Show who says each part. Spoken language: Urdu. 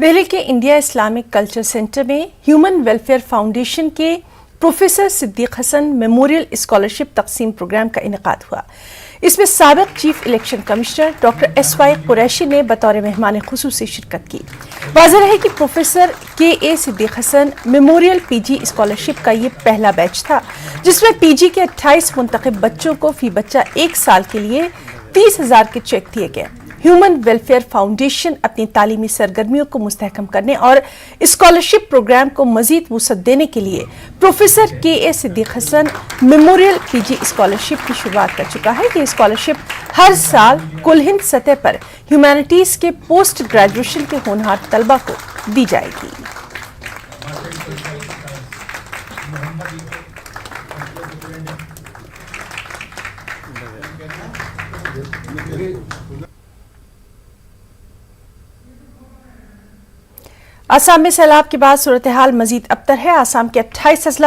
Speaker 1: دہلی کے انڈیا اسلامک کلچر سینٹر میں ہیومن ویلفیئر فاؤنڈیشن کے professor Siddiq Hasan memorial scholarship تقسیم پروگرام کا انعقاد ہوا۔ اس میں سابق chief election commissioner doctor S Y Qureshi نے بطور مہمان خصوصی شرکت کی۔ واضح رہے کہ پروفیسر کے اے صدیق حسن میموریل پی جی اسکالرشپ کا یہ پہلا بیچ تھا، جس میں پی جی کے 28 منتخب بچوں کو فی بچہ 1 سال کے لیے 30,000 کے چیک دیے گئے۔ ہیومن ویلفیئر فاؤنڈیشن اپنی تعلیمی سرگرمیوں کو مستحکم کرنے اور اسکالرشپ پروگرام کو مزید وسعت دینے کے لیے پروفیسر کے اے صدیق حسن میموریل پی جی اسکالرشپ کی شروعات کر چکا ہے۔ یہ اسکالرشپ ہر سال کل ہند سطح پر ہیومینٹیز کے پوسٹ گریجویشن کے ہونہار طلبہ کو دی جائے گی۔ آسام میں سیلاب کے بعد صورتحال مزید ابتر ہے۔ آسام کے 28 اضلاع